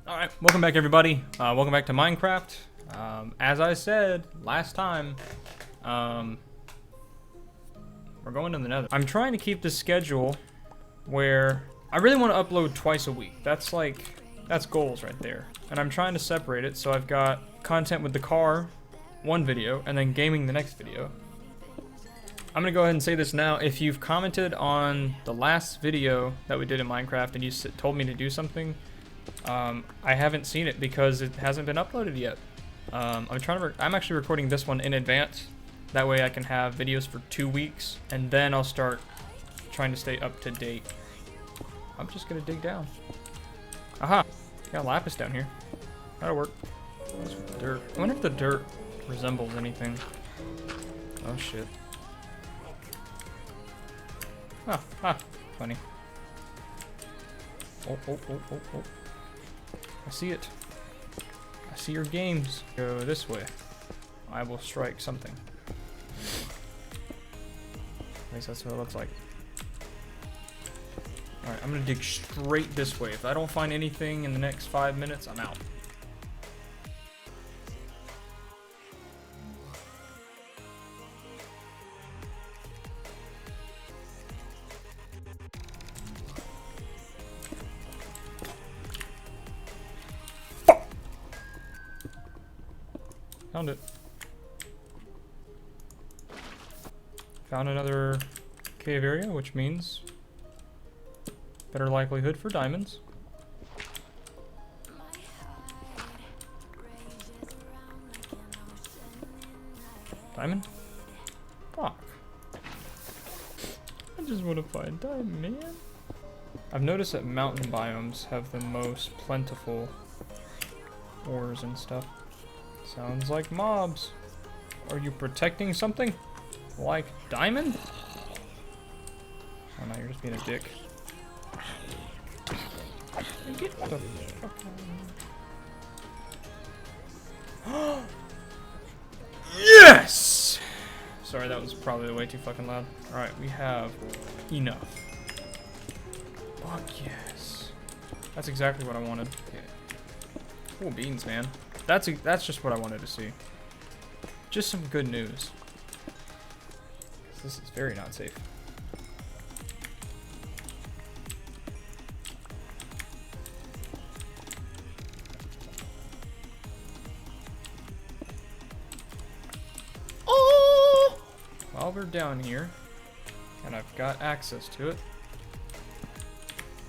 Alright, welcome back everybody. Welcome back to Minecraft. As I said last time, we're going to the Nether. I'm trying to keep the schedule where I really want to upload twice a week. That's goals right there. And I'm trying to separate it, so I've got content with the car, one video, and then gaming the next video. I'm gonna go ahead and say this now. If you've commented on the last video that we did in Minecraft and you told me to do something, I haven't seen it because it hasn't been uploaded yet. I'm actually recording this one in advance. That way I can have videos for 2 weeks, and then I'll start trying to stay up to date. I'm just gonna dig down. Aha! Got lapis down here. That'll work. Dirt. I wonder if the dirt resembles anything. Oh shit. Funny. Oh. I see it. I see your games. Go this way. I will strike something. At least that's what it looks like. Alright, I'm gonna dig straight this way. If I don't find anything in the next 5 minutes, I'm out. Found it. Found another cave area, which means better likelihood for diamonds. Diamond? Fuck. I just want to find diamond, man. I've noticed that mountain biomes have the most plentiful ores and stuff. Sounds like mobs. Are you protecting something? Like diamond? Oh no, you're just being a dick. Get the fuck out. Yes! Sorry, that was probably way too fucking loud. Alright, we have enough. Fuck yes. That's exactly what I wanted. Okay. Cool beans, man. That's just what I wanted to see. Just some good news. This is very not safe. Oh! While we're down here, and I've got access to it,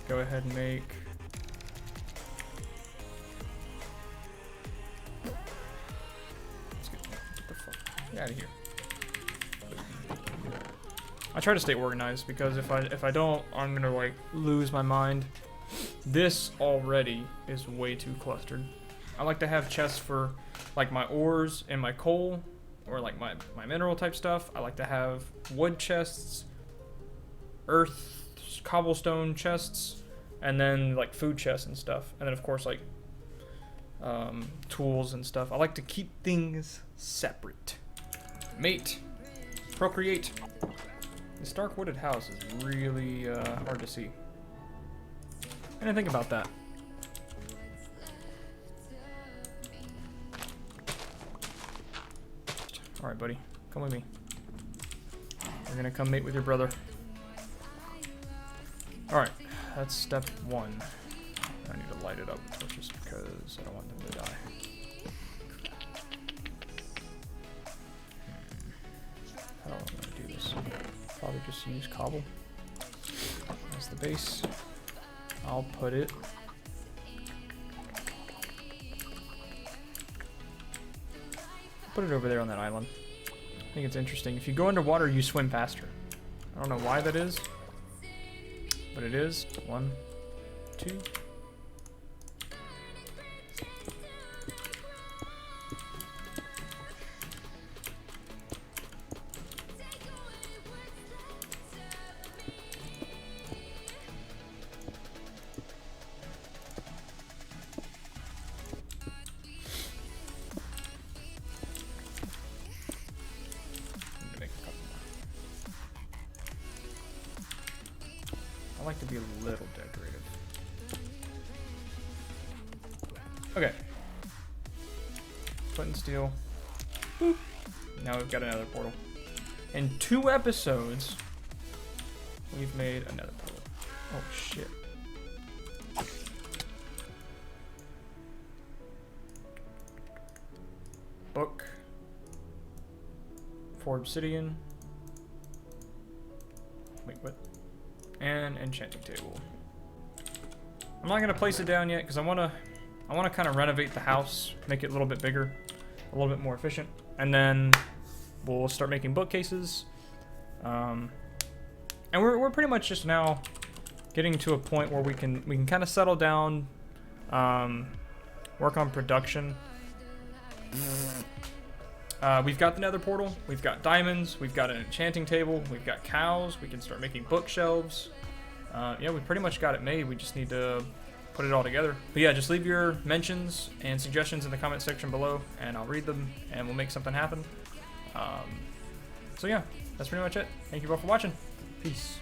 go ahead and make... out of here. I try to stay organized because if I don't, I'm gonna like lose my mind. This already is way too clustered. I like to have chests for like my ores and my coal, or like my mineral type stuff. I like to have wood chests, earth, cobblestone chests, and then like food chests and stuff. And then of course like tools and stuff. I like to keep things separate. Mate. Procreate. This dark wooded house is really hard to see. I didn't think about that. Alright, buddy. Come with me. We're gonna come mate with your brother. Alright. That's step 1. I need to light it up with torches because I don't want them to die. How am I gonna do this? Probably just use cobble as the base. I'll put it over there on that island. I think it's interesting. If you go underwater, you swim faster. I don't know why that is, but it is. 1, 2. I like to be a little decorative. Okay. Flint and steel. Boop. Now we've got another portal. In 2 episodes, we've made another portal. Oh shit. Book. 4 obsidian. Wait, what? And enchanting table. I'm not gonna place it down yet because I wanna kind of renovate the house, make it a little bit bigger, a little bit more efficient, and then we'll start making bookcases. And we're pretty much just now getting to a point where we can kind of settle down, work on production. We've got the nether portal, we've got diamonds, we've got an enchanting table, we've got cows, we can start making bookshelves. Yeah, we pretty much got it made, we just need to put it all together. But yeah, just leave your mentions and suggestions in the comment section below, and I'll read them, and we'll make something happen. So yeah, that's pretty much it. Thank you all for watching. Peace.